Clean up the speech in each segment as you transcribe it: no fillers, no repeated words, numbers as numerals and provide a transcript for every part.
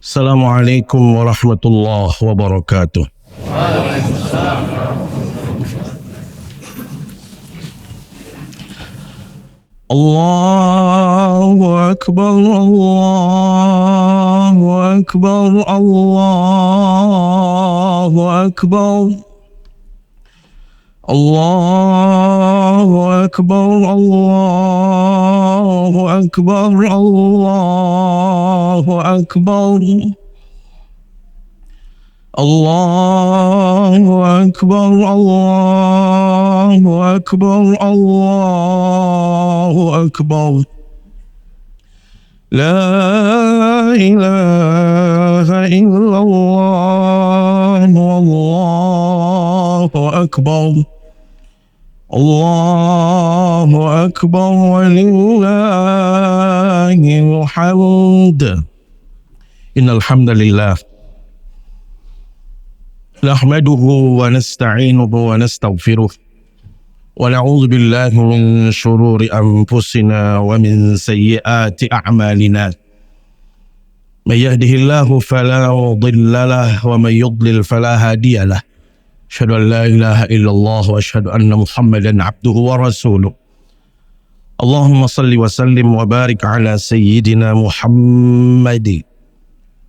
Assalamualaikum warahmatullahi wabarakatuh. Allahu Akbar, Allahu Akbar, Allahu Akbar. Allahu Akbar, Allahu Akbar, Allahu Akbar. Allahu Akbar, Allahu Akbar, Allahu Akbar. La ilaha illallah, Allahu Akbar. Allahu Akbar walillahil hamd. Innal hamdalillah nahmaduhu wa nasta'inuhu wa nastaghfiruh wa na'udzu billahi min shururi anfusina wa min sayyiati a'malina. May yahdihillahu fala mudilla lahu wa may yudlil fala hadiya lahu. Asyhadu an la ilaha illallah wa asyhadu anna Muhammadan abduhu wa rasuluh. Allahumma salli wa sallim wa barik ala sayyidina Muhammad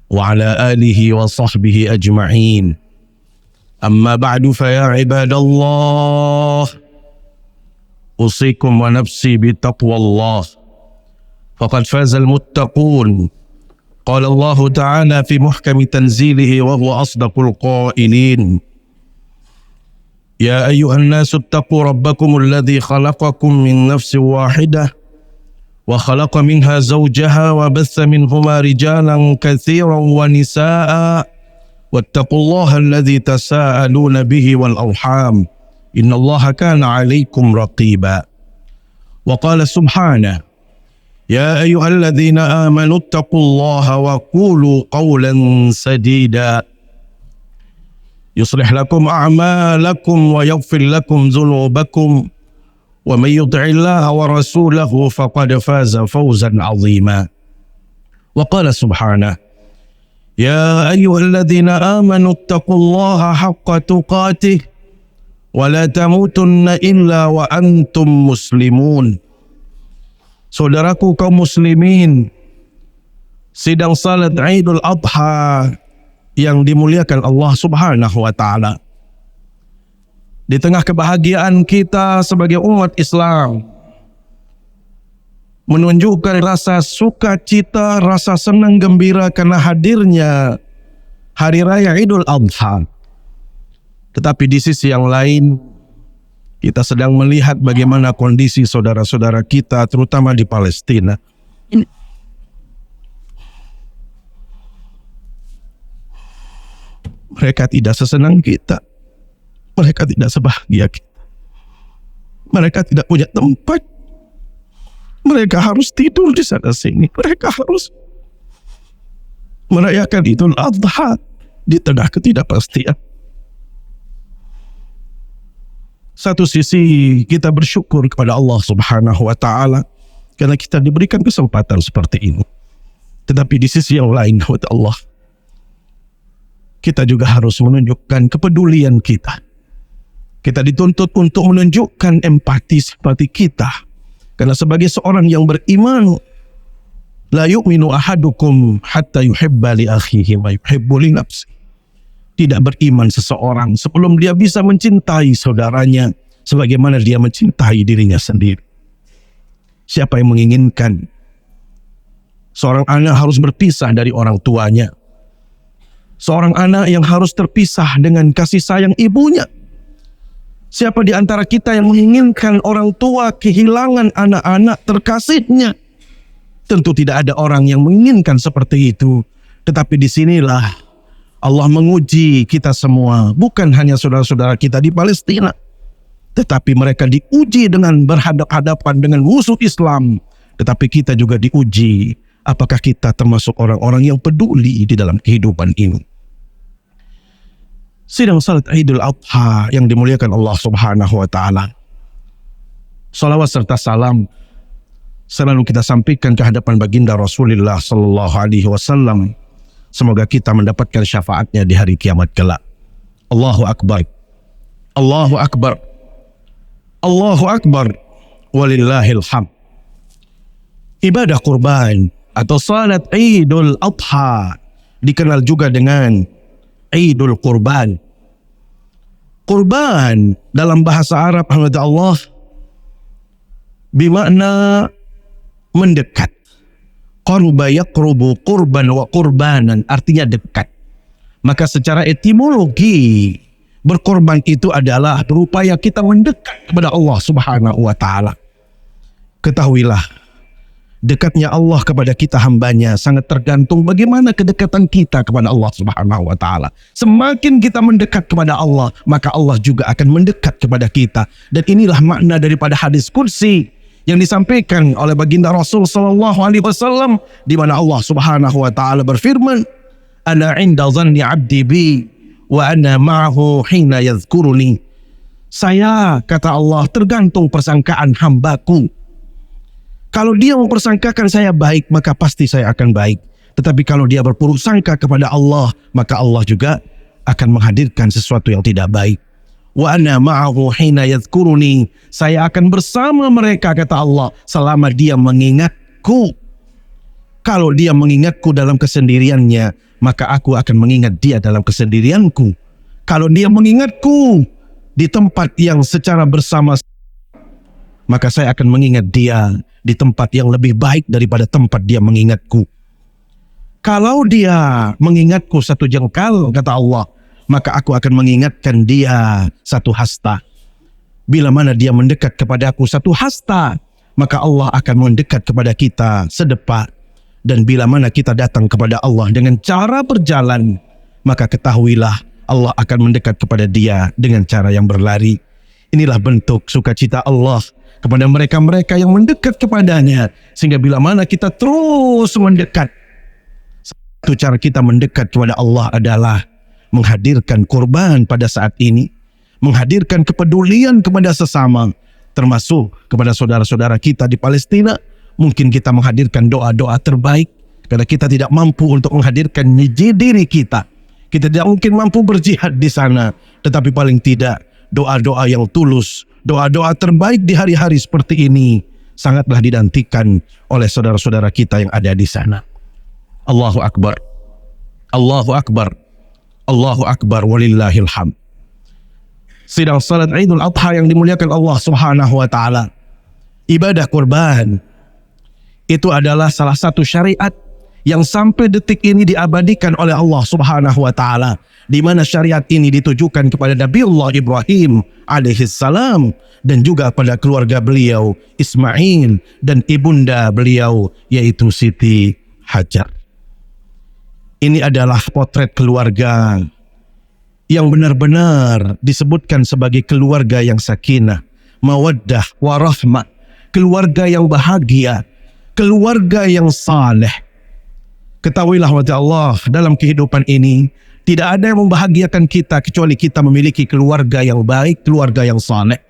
wa ala alihi wa sahbihi ajma'in. Amma ba'du fa ya ibadallah, usikum wa nafsi bi taqwallah faqad fazal muttaqun. Qala Allah ta'ala fi muhkami tanzilihi wa huwa asdaqul qailin. يا أيها الناس اتقوا ربكم الذي خلقكم من نفس واحدة وخلق منها زوجها وبث منهما رجالا كثيرا ونساء واتقوا الله الذي تساءلون به والأرحام إن الله كان عليكم رقيبا. وقال سبحانه يا أيها الذين آمنوا اتقوا الله وقولوا قولا سديدا يصلح لكم أعمالكم ويغفر لكم ذنوبكم ومن يطع الله ورسوله فقد فاز فوزا عظيما. وقال سبحانه يا أيها الذين آمنوا اتقوا الله حق تقاته ولا تموتن إلا وأنتم مسلمون. Saudaraku kaum muslimin, sidang salat Idul Adha yang dimuliakan Allah Subhanahu wa ta'ala. Di tengah kebahagiaan kita sebagai umat Islam, menunjukkan rasa sukacita, rasa senang gembira karena hadirnya Hari Raya Idul Adha. Tetapi di sisi yang lain, kita sedang melihat bagaimana kondisi saudara-saudara kita, terutama di Palestina. Mereka tidak sesenang kita. Mereka tidak sebahagia kita. Mereka tidak punya tempat. Mereka harus tidur di sana sini. Mereka harus merayakan Idul Adha di tengah ketidakpastian. Satu sisi kita bersyukur kepada Allah Subhanahu wa ta'ala karena kita diberikan kesempatan seperti ini. Tetapi di sisi yang lain, Allah, kita juga harus menunjukkan kepedulian kita. Kita dituntut untuk menunjukkan empati simpati kita. Karena sebagai seorang yang beriman, la yu'minu ahadukum hatta yuhibba li akhihi ma yuhibbu li nafsihi. Tidak beriman seseorang sebelum dia bisa mencintai saudaranya sebagaimana dia mencintai dirinya sendiri. Siapa yang menginginkan seorang anak harus berpisah dari orang tuanya? Seorang anak yang harus terpisah dengan kasih sayang ibunya. Siapa di antara kita yang menginginkan orang tua kehilangan anak-anak terkasihnya? Tentu tidak ada orang yang menginginkan seperti itu. Tetapi disinilah Allah menguji kita semua. Bukan hanya saudara-saudara kita di Palestina, tetapi mereka diuji dengan berhadapan-hadapan dengan musuh Islam. Tetapi kita juga diuji. Apakah kita termasuk orang-orang yang peduli di dalam kehidupan ini? Sidang salat Idul Adha yang dimuliakan Allah Subhanahu wa ta'ala. Salawat serta salam selalu kita sampaikan ke hadapan baginda Rasulullah sallallahu alaihi wasallam Semoga kita mendapatkan syafaatnya di hari kiamat kelak. Allahu Akbar. Allahu Akbar. Allahu Akbar. Walillahil hamd. Ibadah kurban atau salat Idul Adha dikenal juga dengan Idul Kurban. Kurban dalam bahasa Arab Allah bermakna mendekat. Qarba yaqrubu qurban wa qurbanan, artinya dekat. Maka secara etimologi berkorban itu adalah berupaya kita mendekat kepada Allah Subhanahu wa taala. Ketahuilah, dekatnya Allah kepada kita hambanya sangat tergantung bagaimana kedekatan kita kepada Allah Subhanahu wa taala. Semakin kita mendekat kepada Allah, maka Allah juga akan mendekat kepada kita. Dan inilah makna daripada hadis qudsi yang disampaikan oleh baginda Rasul sallallahu alaihi wasallam, di mana Allah Subhanahu wa taala berfirman, "Ana 'inda dhanni 'abdi bi wa ana ma'ahu hina yadhkuruni." Saya, kata Allah, tergantung persangkaan hambaku. Kalau dia mempersangkakan saya baik, maka pasti saya akan baik. Tetapi kalau dia berburuk sangka kepada Allah, maka Allah juga akan menghadirkan sesuatu yang tidak baik. Wa ana ma'ahu hina yadhkuruni. Saya akan bersama mereka, kata Allah, selama dia mengingatku. Kalau dia mengingatku dalam kesendiriannya, maka aku akan mengingat dia dalam kesendirianku. Kalau dia mengingatku di tempat yang secara bersama, maka saya akan mengingat dia di tempat yang lebih baik daripada tempat dia mengingatku. Kalau dia mengingatku satu jengkal, kata Allah, maka aku akan mengingatkan dia satu hasta. Bila mana dia mendekat kepadaku satu hasta, maka Allah akan mendekat kepada kita sedepa. Dan bila mana kita datang kepada Allah dengan cara berjalan, maka ketahuilah Allah akan mendekat kepada dia dengan cara yang berlari. Inilah bentuk sukacita Allah kepada mereka-mereka yang mendekat kepadanya. Sehingga bila mana kita terus mendekat, satu cara kita mendekat kepada Allah adalah menghadirkan kurban pada saat ini, menghadirkan kepedulian kepada sesama, termasuk kepada saudara-saudara kita di Palestina. Mungkin kita menghadirkan doa-doa terbaik, karena kita tidak mampu untuk menghadirkan diri kita. Kita tidak mungkin mampu berjihad di sana, tetapi paling tidak doa-doa yang tulus, doa-doa terbaik di hari-hari seperti ini sangatlah dinantikan oleh saudara-saudara kita yang ada di sana. Allahu Akbar. Allahu Akbar. Allahu Akbar walillahil hamd. Sidang salat Idul Adha yang dimuliakan Allah Subhanahu wa taala. Ibadah kurban itu adalah salah satu syariat yang sampai detik ini diabadikan oleh Allah Subhanahu wa taala, di mana syariat ini ditujukan kepada Nabiullah Ibrahim alaihissalam dan juga pada keluarga beliau Ismail dan ibunda beliau yaitu Siti Hajar. Ini adalah potret keluarga yang benar-benar disebutkan sebagai keluarga yang sakinah, mawaddah, warahmah, keluarga yang bahagia, keluarga yang saleh. Ketahuilah wahai Allah, dalam kehidupan ini tidak ada yang membahagiakan kita kecuali kita memiliki keluarga yang baik, keluarga yang saleh.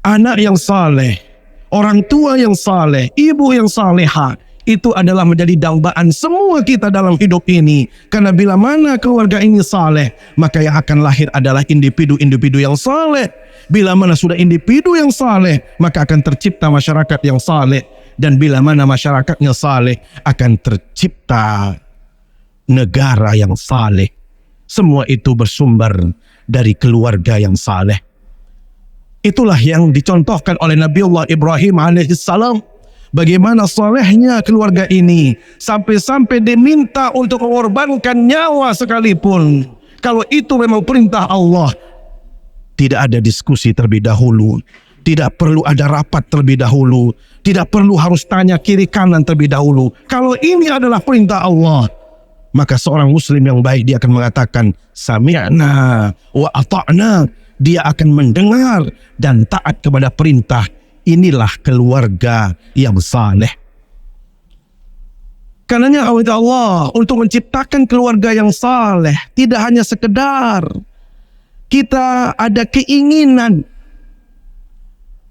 Anak yang saleh, orang tua yang saleh, ibu yang salehah, itu adalah menjadi dambaan semua kita dalam hidup ini. Karena bila mana keluarga ini saleh, maka yang akan lahir adalah individu-individu yang saleh. Bila mana sudah individu yang saleh, maka akan tercipta masyarakat yang saleh. Dan bila mana masyarakatnya saleh, akan tercipta negara yang saleh. Semua itu bersumber dari keluarga yang saleh. Itulah yang dicontohkan oleh Nabiullah Ibrahim alaihissalam. Bagaimana salehnya keluarga ini, sampai-sampai diminta untuk mengorbankan nyawa sekalipun. Kalau itu memang perintah Allah, tidak ada diskusi terlebih dahulu, tidak perlu ada rapat terlebih dahulu, tidak perlu harus tanya kiri kanan terlebih dahulu. Kalau ini adalah perintah Allah, maka seorang muslim yang baik dia akan mengatakan sami'na wa ata'na. Dia akan mendengar dan taat kepada perintah. Inilah keluarga yang saleh. Karenanya Allah, untuk menciptakan keluarga yang saleh tidak hanya sekedar kita ada keinginan,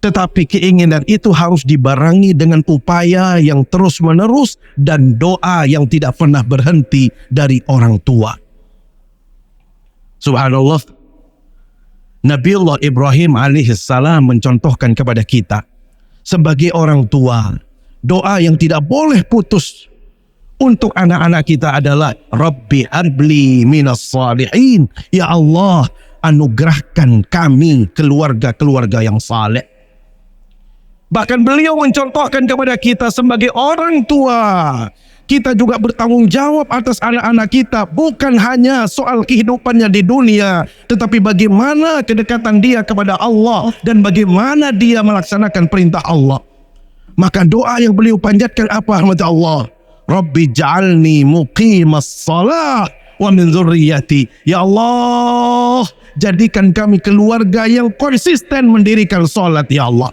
Tetapi keinginan itu harus dibarengi dengan upaya yang terus-menerus dan doa yang tidak pernah berhenti dari orang tua. Subhanallah, Nabiullah Ibrahim alaihissalam mencontohkan kepada kita sebagai orang tua, doa yang tidak boleh putus untuk anak-anak kita adalah Rabbi habli minas salihin. Ya Allah, anugerahkan kami keluarga-keluarga yang saleh. Bahkan beliau mencontohkan kepada kita sebagai orang tua, kita juga bertanggung jawab atas anak-anak kita, bukan hanya soal kehidupannya di dunia, tetapi bagaimana kedekatan dia kepada Allah dan bagaimana dia melaksanakan perintah Allah. Maka doa yang beliau panjatkan apa? Rahmat Allah, Rabbi ja'alni muqimas salah wa min dzurriyyati. Ya Allah, jadikan kami keluarga yang konsisten mendirikan salat ya Allah.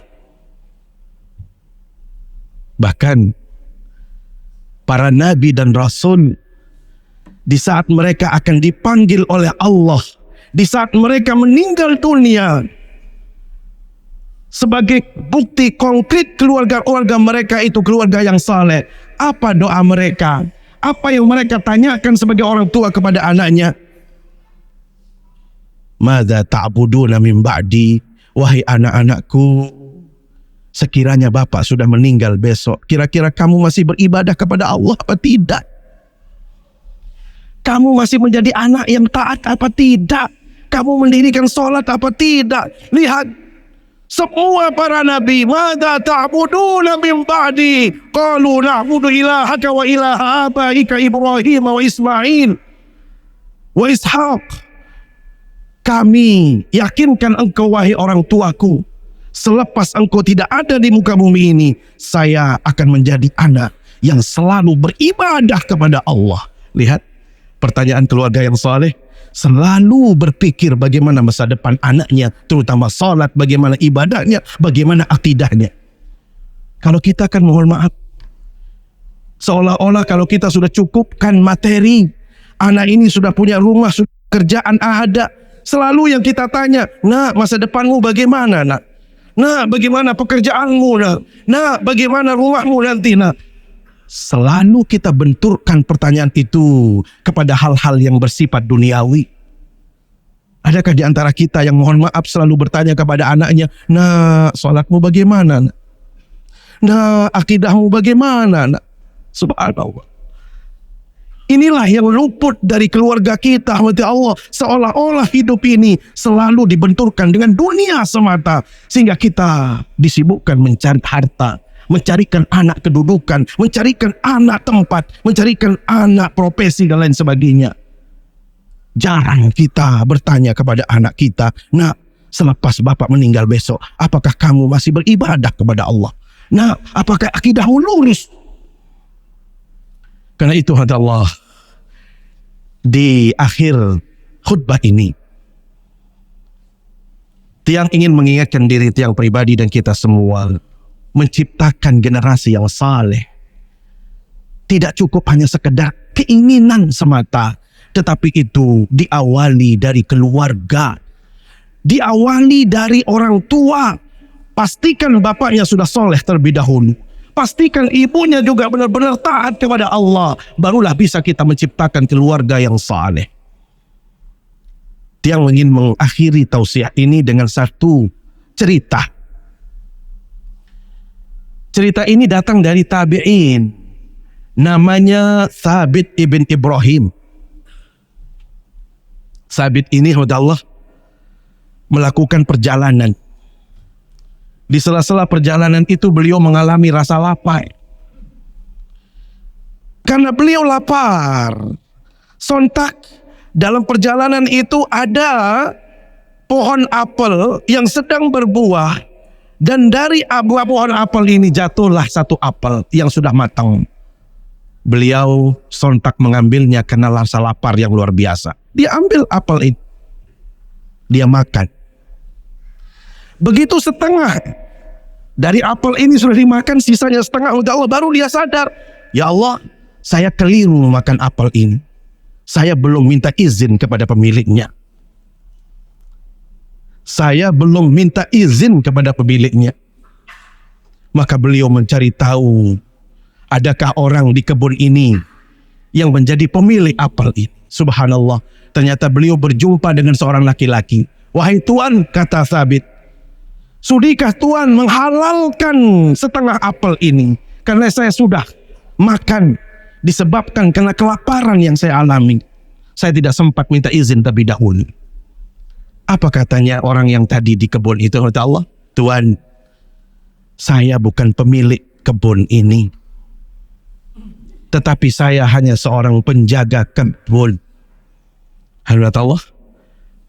Bahkan para nabi dan rasul, di saat mereka akan dipanggil oleh Allah, di saat mereka meninggal dunia, sebagai bukti konkret keluarga-keluarga mereka itu keluarga yang saleh, apa doa mereka? Apa yang mereka tanyakan sebagai orang tua kepada anaknya? Madza ta'buduna min ba'di? Wahai anak-anakku, sekiranya bapak sudah meninggal besok, kira-kira kamu masih beribadah kepada Allah apa tidak? Kamu masih menjadi anak yang taat apa tidak? Kamu mendirikan sholat apa tidak? Lihat, semua para nabi, madza ta'buduna min ba'di? Qalu na'budu ilahaka wa ilaha abaika Ibrahim wa Ismail wa Ishaq. Kami yakinkan engkau wahai orang tuaku, selepas engkau tidak ada di muka bumi ini, saya akan menjadi anak yang selalu beribadah kepada Allah. Lihat, pertanyaan keluarga yang saleh selalu berpikir bagaimana masa depan anaknya, terutama salat, bagaimana ibadahnya, bagaimana akidahnya. Kalau kita kan mohon maaf, seolah-olah kalau kita sudah cukupkan materi, anak ini sudah punya rumah, sudah kerjaan ada, selalu yang kita tanya, nak, masa depanmu bagaimana nak? Nah, bagaimana pekerjaanmu nak? Nah, bagaimana rumahmu nanti nak? Selalu kita benturkan pertanyaan itu kepada hal-hal yang bersifat duniawi. Adakah di antara kita yang mohon maaf selalu bertanya kepada anaknya, nah, sholatmu bagaimana nak? Nah, akidahmu bagaimana nak? Subhanallah. Inilah yang luput dari keluarga kita, Allah. Seolah-olah hidup ini selalu dibenturkan dengan dunia semata, sehingga kita disibukkan mencari harta, mencarikan anak kedudukan, mencarikan anak tempat, mencarikan anak profesi dan lain sebagainya. Jarang kita bertanya kepada anak kita, nak, selepas bapak meninggal besok, apakah kamu masih beribadah kepada Allah? Nak, apakah akidahmu lurus? Karena itu Allah, di akhir khutbah ini, Tiang ingin mengingatkan diri Tiang pribadi dan kita semua, menciptakan generasi yang saleh tidak cukup hanya sekedar keinginan semata, tetapi itu diawali dari keluarga, diawali dari orang tua. Pastikan bapaknya sudah soleh terlebih dahulu, pastikan ibunya juga benar-benar taat kepada Allah, barulah bisa kita menciptakan keluarga yang saleh. Tiang ingin mengakhiri tausiah ini dengan satu cerita. Cerita ini datang dari tabi'in, namanya Thabit ibn Ibrahim. Thabit ini Allah melakukan perjalanan. Di sela-sela perjalanan itu beliau mengalami rasa lapar. Karena beliau lapar, sontak dalam perjalanan itu ada pohon apel yang sedang berbuah, dan dari buah pohon apel ini jatuhlah satu apel yang sudah matang. Beliau sontak mengambilnya karena rasa lapar yang luar biasa. Dia ambil apel ini, dia makan. Begitu setengah dari apel ini sudah dimakan, sisanya setengah, Allah baru dia sadar, ya Allah, saya keliru makan apel ini. Saya belum minta izin kepada pemiliknya. Saya belum minta izin kepada pemiliknya. Maka beliau mencari tahu, adakah orang di kebun ini yang menjadi pemilik apel ini. Subhanallah, ternyata beliau berjumpa dengan seorang laki-laki. Wahai Tuan, kata Thabit, sudikah Tuan menghalalkan setengah apel ini? Karena saya sudah makan disebabkan karena kelaparan yang saya alami. Saya tidak sempat minta izin terlebih dahulu. Apa katanya orang yang tadi di kebun itu? Kata Allah, Tuan, saya bukan pemilik kebun ini, tetapi saya hanya seorang penjaga kebun. Kata Allah,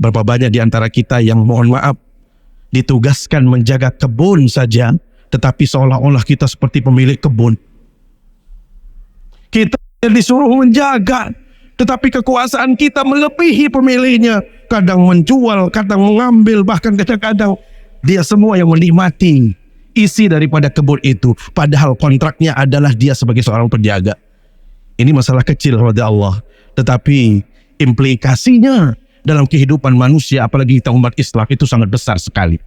berapa banyak di antara kita yang mohon maaf ditugaskan menjaga kebun saja, tetapi seolah-olah kita seperti pemilik kebun. Kita disuruh menjaga, tetapi kekuasaan kita melebihi pemiliknya. Kadang menjual, kadang mengambil, bahkan kadang-kadang dia semua yang menikmati isi daripada kebun itu, padahal kontraknya adalah dia sebagai seorang penjaga. Ini masalah kecil kepada Allah, tetapi implikasinya dalam kehidupan manusia, apalagi kita umat Islam, itu sangat besar sekali.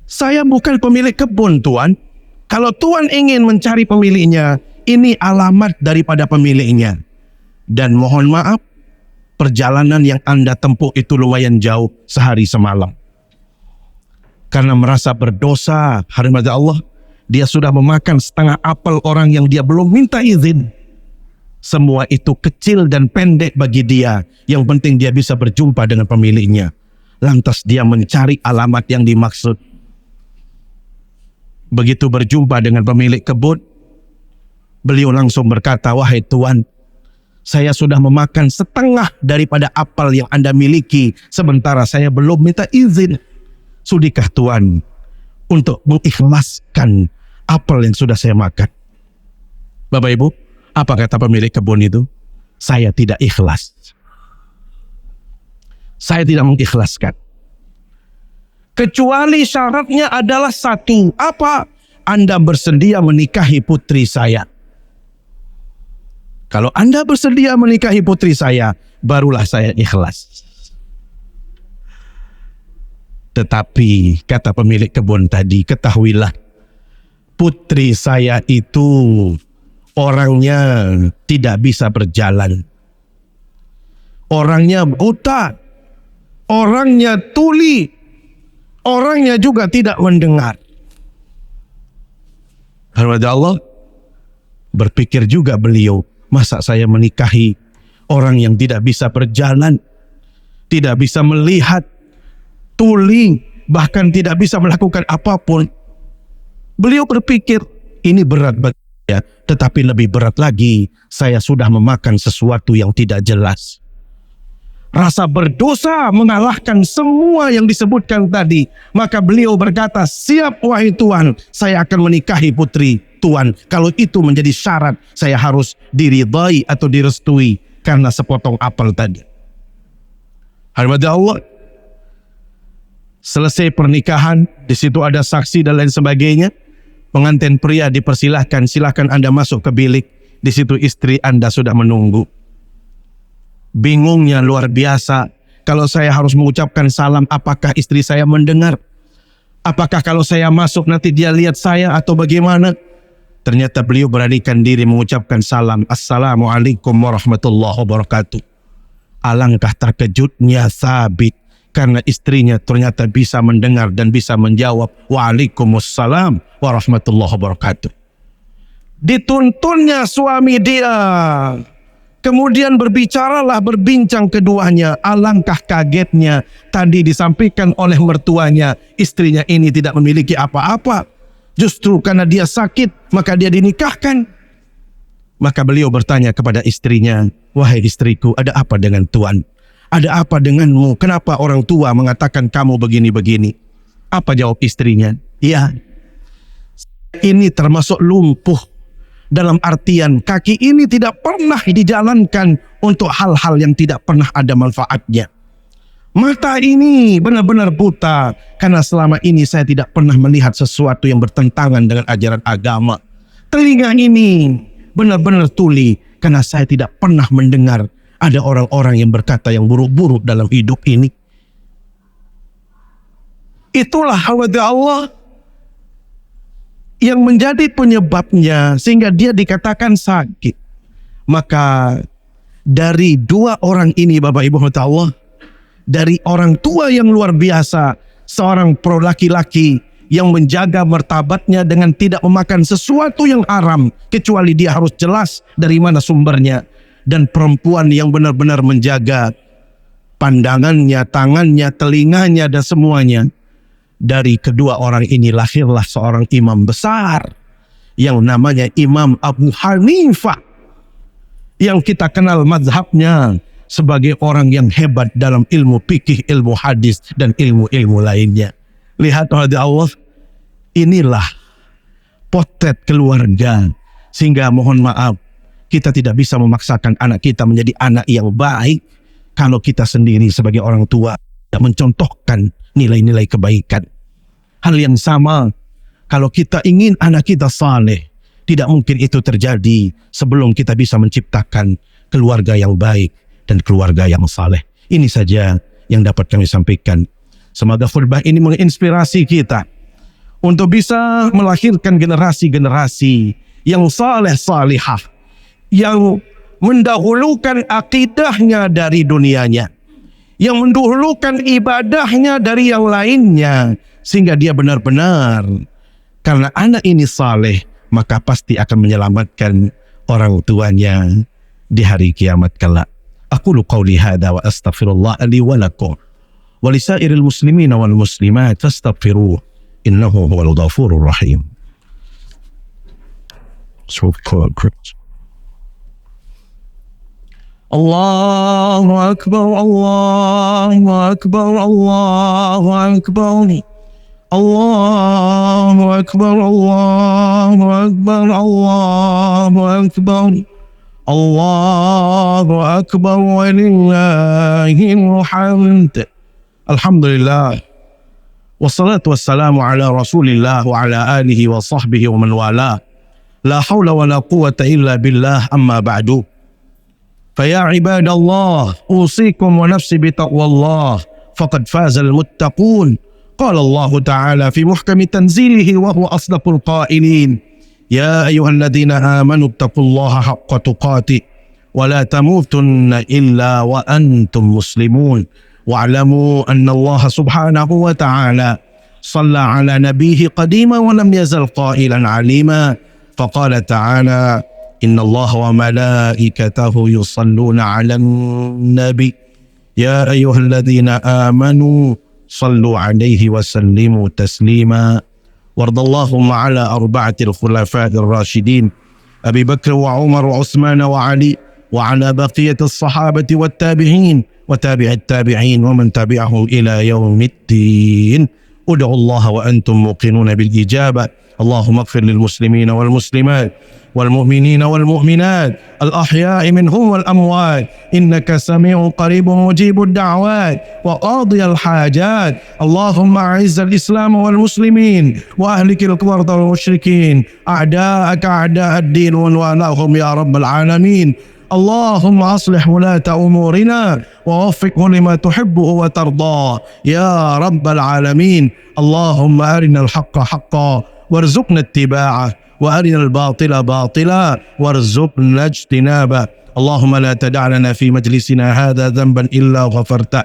Saya bukan pemilik kebun, Tuan. Kalau Tuan ingin mencari pemiliknya, ini alamat daripada pemiliknya. Dan mohon maaf, perjalanan yang Anda tempuh itu lumayan jauh, sehari semalam. Karena merasa berdosa, hadirat Allah, dia sudah memakan setengah apel orang yang dia belum minta izin. Semua itu kecil dan pendek bagi dia. Yang penting dia bisa berjumpa dengan pemiliknya. Lantas dia mencari alamat yang dimaksud. Begitu berjumpa dengan pemilik kebun, beliau langsung berkata, wahai Tuan, saya sudah memakan setengah daripada apel yang Anda miliki, sementara saya belum minta izin. Sudikah Tuan untuk mengikhlaskan apel yang sudah saya makan? Bapak Ibu, apa kata pemilik kebun itu? Saya tidak ikhlas. Saya tidak mengikhlaskan. Kecuali syaratnya adalah satu. Apa? Anda bersedia menikahi putri saya. Kalau Anda bersedia menikahi putri saya, barulah saya ikhlas. Tetapi kata pemilik kebun tadi, ketahuilah, putri saya itu orangnya tidak bisa berjalan. Orangnya buta, orangnya tuli, orangnya juga tidak mendengar. Alhamdulillah, Allah berpikir juga beliau, masa saya menikahi orang yang tidak bisa berjalan, tidak bisa melihat, tuli, bahkan tidak bisa melakukan apapun. Beliau berpikir, ini berat bagi saya, tetapi lebih berat lagi, saya sudah memakan sesuatu yang tidak jelas. Rasa berdosa mengalahkan semua yang disebutkan tadi. Maka beliau berkata, siap wahai Tuan, saya akan menikahi putri Tuan. Kalau itu menjadi syarat, saya harus diridai atau direstui karena sepotong apel tadi. Alhamdulillah, Allah. Selesai pernikahan, di situ ada saksi dan lain sebagainya. Pengantin pria dipersilahkan, silakan Anda masuk ke bilik. Di situ istri Anda sudah menunggu. Bingungnya luar biasa. Kalau saya harus mengucapkan salam, apakah istri saya mendengar? Apakah kalau saya masuk nanti dia lihat saya atau bagaimana? Ternyata beliau beranikan diri mengucapkan salam. Assalamualaikum warahmatullahi wabarakatuh. Alangkah terkejutnya Thabit, karena istrinya ternyata bisa mendengar dan bisa menjawab Waalaikumsalam warahmatullahi wabarakatuh. Dituntunnya suami dia. Kemudian berbincang keduanya. Alangkah kagetnya, tadi disampaikan oleh mertuanya, istrinya ini tidak memiliki apa-apa. Justru karena dia sakit, maka dia dinikahkan. Maka beliau bertanya kepada istrinya, wahai istriku, ada apa dengan Tuan? Ada apa denganmu? Kenapa orang tua mengatakan kamu begini-begini? Apa jawab istrinya? Ya, ini termasuk lumpuh. Dalam artian kaki ini tidak pernah dijalankan untuk hal-hal yang tidak pernah ada manfaatnya. Mata ini benar-benar buta karena selama ini saya tidak pernah melihat sesuatu yang bertentangan dengan ajaran agama. Telinga ini benar-benar tuli karena saya tidak pernah mendengar ada orang-orang yang berkata yang buruk-buruk dalam hidup ini. Itulah hawada Allah. yang menjadi penyebabnya sehingga dia dikatakan sakit. Maka dari dua orang ini Bapak Ibu Allah, dari orang tua yang luar biasa, seorang pro laki-laki yang menjaga martabatnya dengan tidak memakan sesuatu yang haram kecuali dia harus jelas dari mana sumbernya, dan perempuan yang benar-benar menjaga pandangannya, tangannya, telinganya dan semuanya. Dari kedua orang ini lahirlah seorang imam besar yang namanya Imam Abu Hanifah, yang kita kenal mazhabnya sebagai orang yang hebat dalam ilmu fikih, ilmu hadis dan ilmu-ilmu lainnya. Lihat oleh Allah, inilah potret keluarga. Sehingga mohon maaf, kita tidak bisa memaksakan anak kita menjadi anak yang baik kalau kita sendiri sebagai orang tua tidak mencontohkan nilai-nilai kebaikan. Hal yang sama, kalau kita ingin anak kita saleh, tidak mungkin itu terjadi sebelum kita bisa menciptakan keluarga yang baik dan keluarga yang saleh. Ini saja yang dapat kami sampaikan. Semoga khutbah ini menginspirasi kita untuk bisa melahirkan generasi-generasi yang saleh-salihah, yang mendahulukan akidahnya dari dunianya, yang mendahulukan ibadahnya dari yang lainnya, sehingga dia benar-benar, karena anak ini saleh, maka pasti akan menyelamatkan orang tuanya di hari kiamat kelak. Aqulu qawli hadza wa astaghfirullah li wa lakum wa lisairil muslimina wal muslimat fastaghfiruhu innahu huwal ghafurur rahim. Allahu akbar, Allahu akbar, Allahu akbar. Allahu akbar, Allahu akbar, Allahu akbar. Allahu akbar walillahil hamd. Alhamdulillah. Wassalatu wassalamu ala Rasulillah wa ala alihi wa sahbihi wa man wala. La hawla wa la quwwata illa billah, amma ba'du. Faya ibadallah, usikum wa nafsi bitaqwallah, faqad fazal muttaqun. قال الله تعالى في محكم تنزيله وهو أصدق القائلين يا أيها الذين آمنوا اتقوا الله حق تقاته ولا تموتن إلا وأنتم مسلمون واعلموا أن الله سبحانه وتعالى صلى على نبيه قديما ولم يزل قائلا عليما فقال تعالى إن الله وملائكته يصلون على النبي يا أيها الذين آمنوا صلوا عليه وسلموا تسليما وارض اللهم على أربعة الخلفاء الراشدين أبي بكر وعمر وعثمان وعلي وعلى بقية الصحابة والتابعين وتابع التابعين ومن تبعهم إلى يوم الدين. ادعوا الله وأنتم موقنون بالإجابة. اللهم اغفر للمسلمين والمسلمات والمؤمنين والمؤمنات الأحياء منهم والأموات إنك سميع قريب مجيب الدعوات وقاضي الحاجات. اللهم أعز الإسلام والمسلمين وأهلك الكفرة والمشركين أعداءك أعداء الدين وانوالاهم يا رب العالمين. اللهم أصلح ولاة أمورنا ووفقه لما تحبه وترضاه يا رب العالمين. اللهم أرنا الحق حقا وارزقنا اتباعه وأرنا الباطل باطلا وارزقنا اجتنابه. اللهم لا تدع لنا في مجلسنا هذا ذنبا إلا غفرته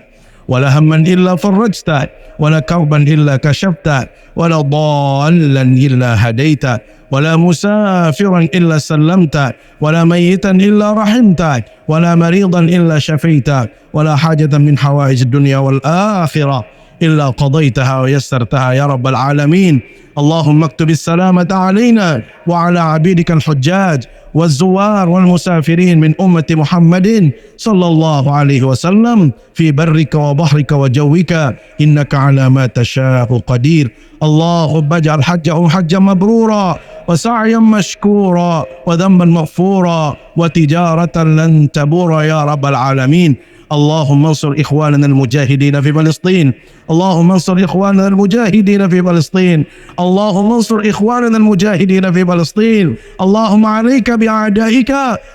ولا هما إلا فرجته ولا كربا إلا كشفته ولا ضالا إلا هديته ولا مسافرا إلا سلمته ولا ميتا إلا رحمته ولا مريضا إلا شفيته ولا حاجة من حوائج الدنيا والآخرة إلا قضيتها ويسرتها يا رب العالمين. اللهم اكتب السلامة علينا وعلى عبيدك الحجاج والزوار والمسافرين من أمة محمد صلى الله عليه وسلم في برك وبحرك وجوك إنك على ما تشاء قدير. اللهم اجعل حجه حجا مبرورا وسعيا مشكورا وذنبا مغفورا وتجارة لن تبور يا رب العالمين. اللهم انصر إخواننا المجاهدين في فلسطين. اللهم انصر إخواننا المجاهدين في فلسطين. اللهم انصر إخواننا المجاهدين في فلسطين. اللهم عليك بأعدائك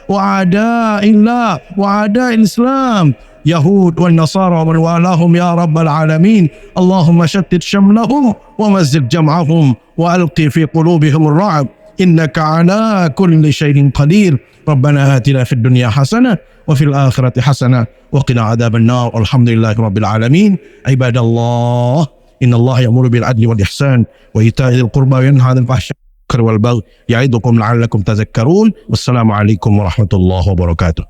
وأعداء الله وأعداء الإسلام يهود والنصارى ومن والاهم يا رب العالمين. اللهم شتت شملهم ومزق جمعهم وألقي في قلوبهم الرعب إنك على كل شيء قدير ربنا آتنا في الدنيا حسنة وفي الآخرة حسنة وقنا عذاب النار والحمد لله رب العالمين. عباد الله إن الله يأمر بالعدل والإحسان وإيتاء ذي القربى وينهى عن الفحشاء والبغي يعظكم لعلكم تذكرون والسلام عليكم ورحمة الله وبركاته.